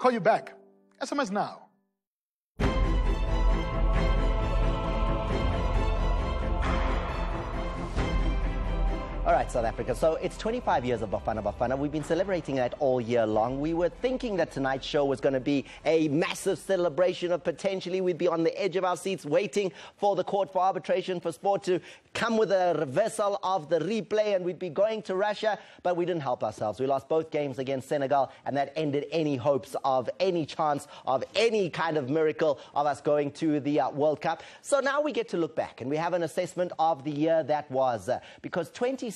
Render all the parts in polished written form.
Call you back. SMS now. All right, South Africa. So it's 25 years of Bafana Bafana. We've been celebrating that all year long. We were thinking that tonight's show was going to be a massive celebration of potentially we'd be on the edge of our seats waiting for the court for arbitration for sport to come with a reversal of the replay, and we'd be going to Russia, but we didn't help ourselves. We lost both games against Senegal, and that ended any hopes of any chance of any kind of miracle of us going to the World Cup. So now we get to look back, and we have an assessment of the year that was, because 2017,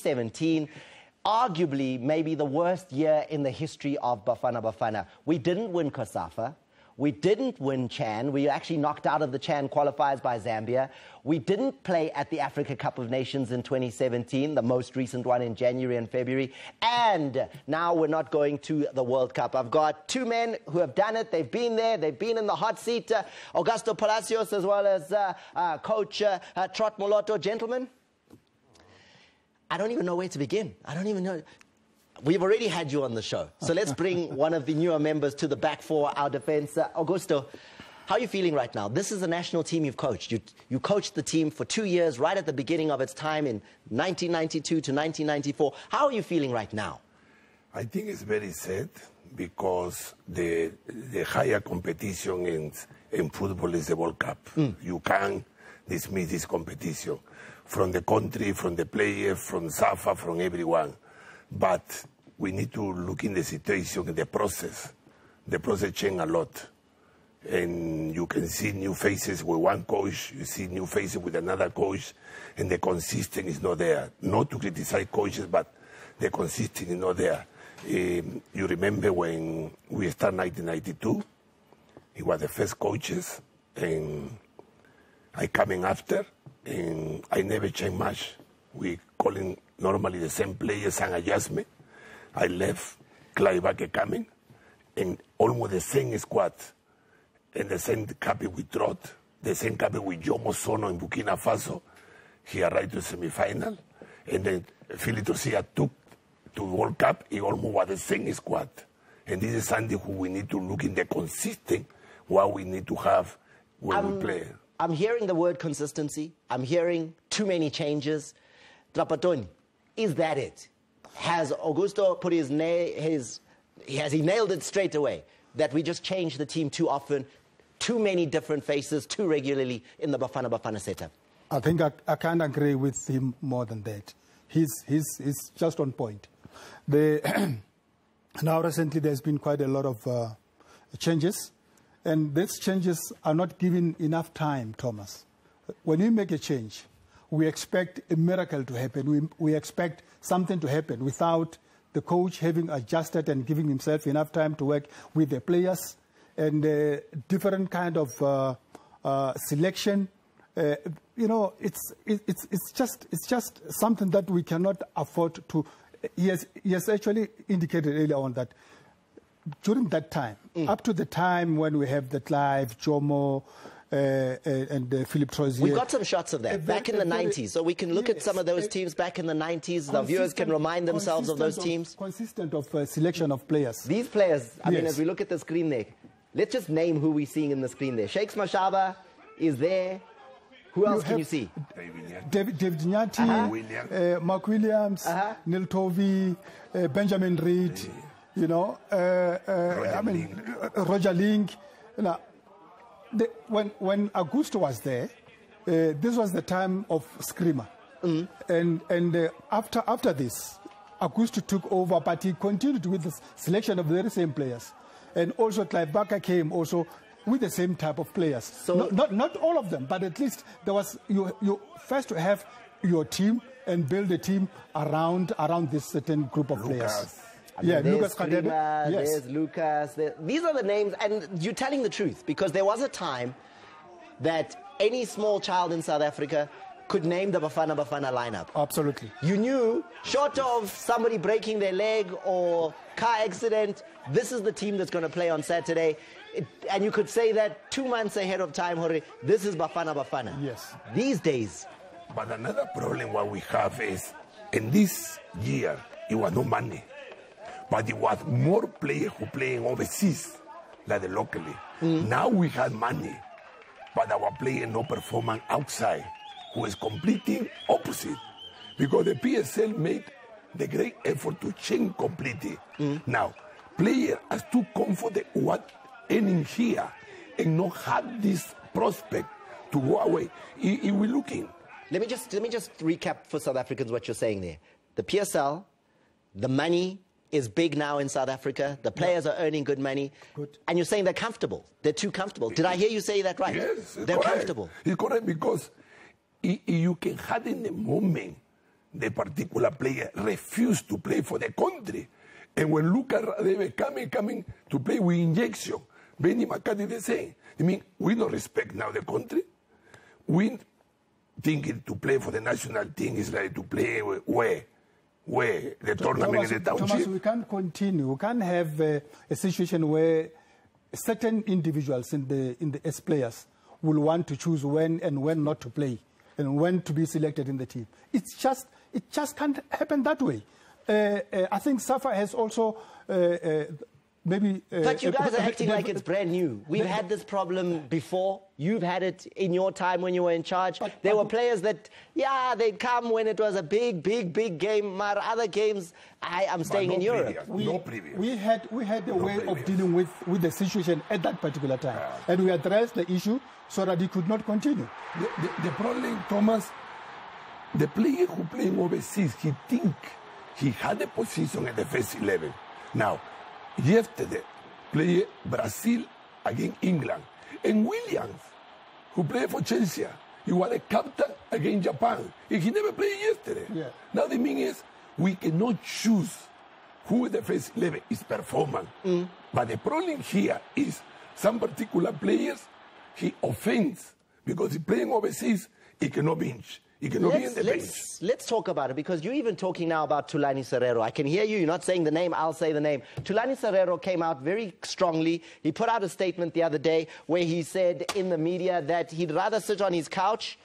arguably maybe the worst year in the history of Bafana Bafana. We didn't win COSAFA. We didn't win CHAN. We actually knocked out of the CHAN qualifiers by Zambia. We didn't play at the Africa Cup of Nations in 2017, the most recent one in January and February. And now we're not going to the World Cup. I've got two men who have done it. They've been there. They've been in the hot seat. Augusto Palacios as well as Coach Trot Moloto. Gentlemen, I don't even know where to begin. I don't even know. We've already had you on the show. So let's bring one of the newer members to the back for our defense. Augusto, how are you feeling right now? This is a national team you've coached. You coached the team for 2 years, right at the beginning of its time in 1992 to 1994. How are you feeling right now? I think it's very sad because the higher competition in football is the World Cup. You can't dismiss this competition from the country, from the players, from SAFA, from everyone. But we need to look in the situation, in the process. The process changed a lot. And you can see new faces with one coach, you see new faces with another coach, and the consistency is not there. Not to criticize coaches, but the consistency is not there. You remember when we started 1992, it was the first coaches, and I coming after, and I never changed much. We calling normally the same players and adjustment. I left, Clive Bakke coming, and almost the same squad, and the same captain with Trot, the same captain with Jomo Sono in Burkina Faso. He arrived to the semi-final, and then Philip Tosia took to World Cup. He almost was the same squad. And this is something who we need to look in the consistent, what we need to have when we play. I'm hearing the word consistency. I'm hearing too many changes. Trapatoni, is that it? Has Augusto put has he nailed it straight away? That we just change the team too often, too many different faces, too regularly in the Bafana Bafana setup? I think I can't agree with him more than that. He's just on point. Now recently there's been quite a lot of changes, and these changes are not given enough time, Thomas. When we make a change, we expect a miracle to happen. We expect something to happen without the coach having adjusted and giving himself enough time to work with the players and different kind of selection. You know, it's just something that we cannot afford to. He has actually indicated earlier on that during that time, up to the time when we have the Clive, Jomo, and Philip Troisier. We got some shots of that back in the 90s, so we can look at some of those teams back in the 90s. The viewers can remind themselves of those teams. Consistent of selection of players. These players, I mean, as we look at the screen there, let's just name who we're seeing in the screen there. Shakes Mashaba is there. Who else can you see? David Nyati, Mark Williams, Neil Tovey, Benjamin Reed, you know, Roger Link. You know, when Augusto was there, this was the time of Screamer. And after this, Augusto took over, but he continued with the selection of the very same players. And also Clive Bakke came also with the same type of players. So not all of them, but at least there was you first to have your team and build a team around this certain group of players. I mean, Lucas Kadebe, there's Lucas. These are the names, and you're telling the truth, because there was a time that any small child in South Africa could name the Bafana Bafana lineup. Absolutely. You knew, short of somebody breaking their leg or car accident, this is the team that's going to play on Saturday. And you could say that 2 months ahead of time, Jorge, this is Bafana Bafana. Yes. These days. But another problem what we have is, in this year, it was no money. But it was more players who playing overseas like the locally. Now we have money, but our player no performance outside, who is completely opposite. Because the PSL made the great effort to change completely. Now, player has to comfort what ending here and not have this prospect to go away. If we're looking. Let me just recap for South Africans what you're saying there. The PSL, the money is big now in South Africa. The players are earning good money. Good. And you're saying they're comfortable. They're too comfortable. Did I hear you say that right? Yes, they're correct. comfortable. It's correct because you can have in the moment the particular player refuse to play for the country. And when Lucas Radebe coming to play with injection, Benny McCarthy the same. I mean, we don't respect now the country. We thinking to play for the national team is like to play where the tournament in the township. Thomas, we can't continue. We can't have a situation where certain individuals in the S players will want to choose when and when not to play and when to be selected in the team. It just can't happen that way. I think Safa has also maybe... But you guys are acting like it's brand new. We've had this problem before. You've had it in your time when you were in charge. There were players that, they'd come when it was a big game. But other games, I'm staying in Europe. We had a way of dealing with the situation at that particular time. And we addressed the issue so that it could not continue. The problem, Thomas, the player who playing overseas, he think he had a position at the first 11. Now, yesterday, played Brazil against England. And Williams, who played for Chelsea, he was a captain against Japan. And he never played yesterday. Yeah. Now the thing is, we cannot choose who the first 11 is performing. But the problem here is some particular players, he offends because he playing overseas, he cannot bench. He cannot be in the bench. Let's talk about it, because you're even talking now about Thulani Serero. I can hear you. You're not saying the name. I'll say the name. Thulani Serero came out very strongly. He put out a statement the other day where he said in the media that he'd rather sit on his couch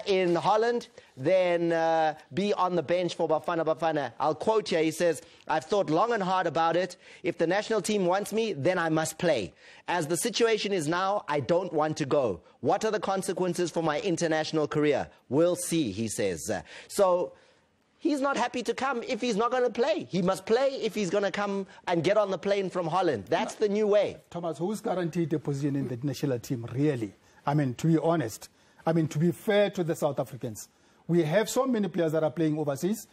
in Holland than be on the bench for Bafana. I'll quote here. He says, "I've thought long and hard about it. If the national team wants me, then I must play. As the situation is now, I don't want to go. What are the consequences for my international career? We'll see," he says. So he's not happy to come if he's not going to play. He must play if he's going to come and get on the plane from Holland. That's the new way. Thomas, who's guaranteed a position in the national team, really? I mean, to be honest. I mean, to be fair to the South Africans. We have so many players that are playing overseas.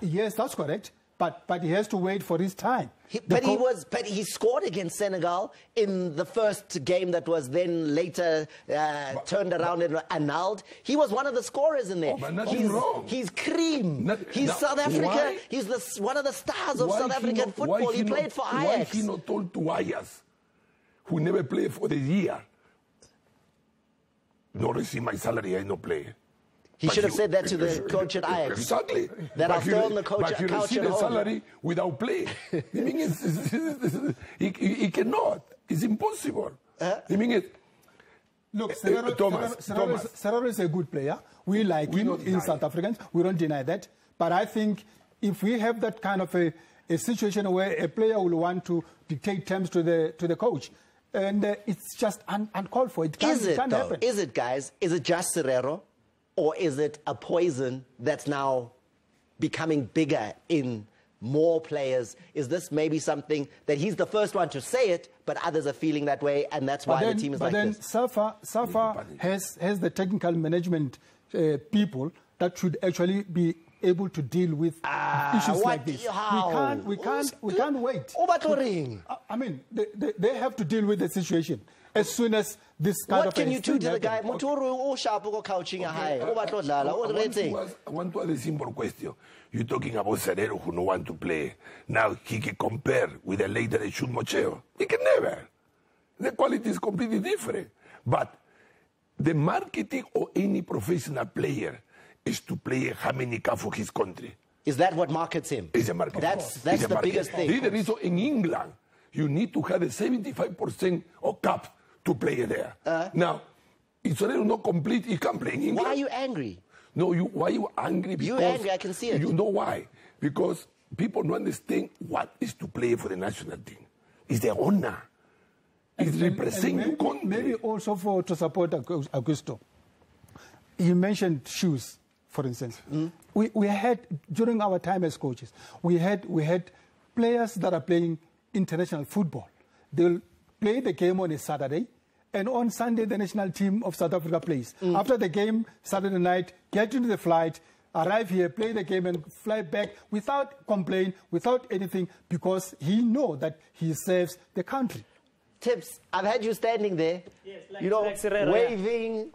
Yes, that's correct. But he has to wait for his time. But he scored against Senegal in the first game that was then later turned around and annulled. He was one of the scorers in there. He's cream. He's South Africa. Why? He's one of the stars of South African football. He played for Ajax. Why he not told to Ajax, who never played for the year, no receive my salary, I no play. He should have said that to the coach at Ajax. Exactly. That I'll stay on the couch but he received the salary without play. I mean, he cannot. It's impossible. I mean, look, Serero is a good player. We like him in South Africans. We don't deny that. But I think if we have that kind of a situation where a player will want to dictate terms to the coach, and it's just uncalled for. It can't happen. Is it, guys? Is it just Serero? Or is it a poison that's now becoming bigger in more players? Is this maybe something that he's the first one to say it, but others are feeling that way, and that's why the team is like this? But then Safa has the technical management people that should actually be able to deal with issues like this. We can't wait. I mean, they have to deal with the situation as soon as this kind what can you do to the guy? I want to ask a simple question. You're talking about Serero who no want to play. Now he can compare with the later de Chut Mocheo. He can never. The quality is completely different. But the marketing of any professional player is to play how many cup for his country. Is that what markets him? It's a market. That's the biggest thing. The reason in England, you need to have a 75% of cup to play there. Now, if Serero not complete, he can't play in England. Why are you angry? No, why you angry? Because you're angry, I can see it. You know why? Because people don't understand what is to play for the national team. It's the honor. It represents your country. Maybe also to support Augusto. You mentioned shoes, for instance. We had, during our time as coaches, we had players that are playing international football. They'll play the game on a Saturday, and on Sunday, the national team of South Africa plays. After the game, Saturday night, get into the flight, arrive here, play the game, and fly back without complaint, without anything, because he knows that he serves the country. Tips, I've had you standing there, Yes, like, you know, like Serrera, waving,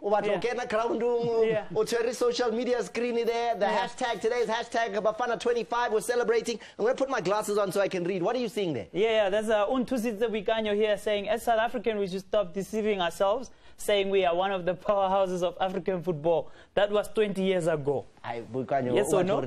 yeah. or social media screen there. The hashtag today is hashtag Bafana25. We're celebrating. I'm going to put my glasses on so I can read. What are you seeing there? Yeah, there's Untusitsa Wikanyo here saying, as South African, we should stop deceiving ourselves, saying we are one of the powerhouses of African football. That was 20 years ago. Yes or no?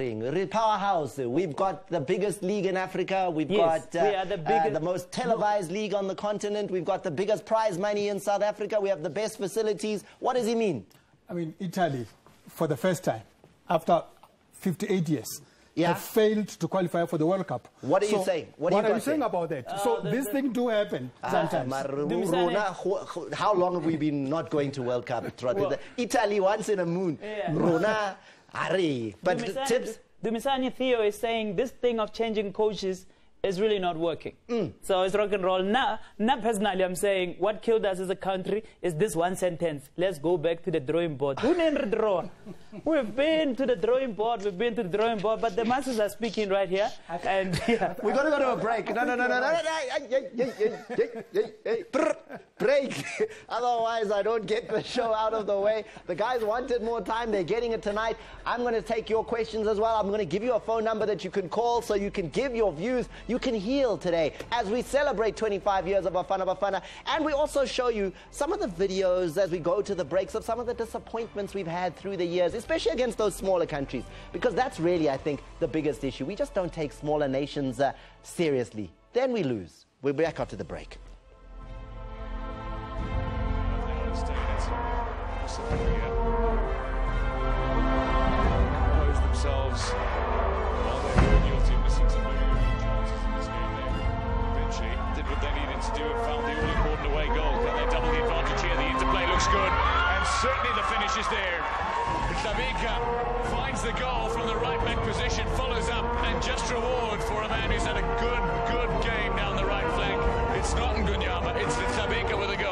Powerhouse. We've got the biggest league in Africa. We've got we are the most televised league on the continent. We've got the biggest prize money in South Africa. We have the best facilities. What does he mean? I mean, Italy, for the first time, after 58 years, have failed to qualify for the World Cup. What are you saying? What are you saying about that? So this thing do happen sometimes. How long have we been not going to World Cup? Well, Italy once in a moon. Rona, Ari. But tips? Dumisani Theo is saying this thing of changing coaches is really not working. So it's rock and roll. Now, personally, I'm saying what killed us as a country is this one sentence. Let's go back to the drawing board. We've been to the drawing board. We've been to the drawing board. But the masses are speaking right here. And we're going to go to a break. No. Break. Otherwise, I don't get the show out of the way. The guys wanted more time. They're getting it tonight. I'm going to take your questions as well. I'm going to give you a phone number that you can call so you can give your views. You can heal today as we celebrate 25 years of Bafana. And we also show you some of the videos as we go to the breaks of some of the disappointments we've had through the years, especially against those smaller countries. Because that's really, I think, the biggest issue. We just don't take smaller nations seriously. Then we lose. We'll be back after the break. Themselves. Did what they needed to do and found the all-important away goal. Can they double the advantage here? The interplay looks good, and certainly the finish is there. Tabika finds the goal from the right back position, follows up, and just reward for a man who's had a good game down the right flank. It's not Ngunyama, it's the Tabika with a goal.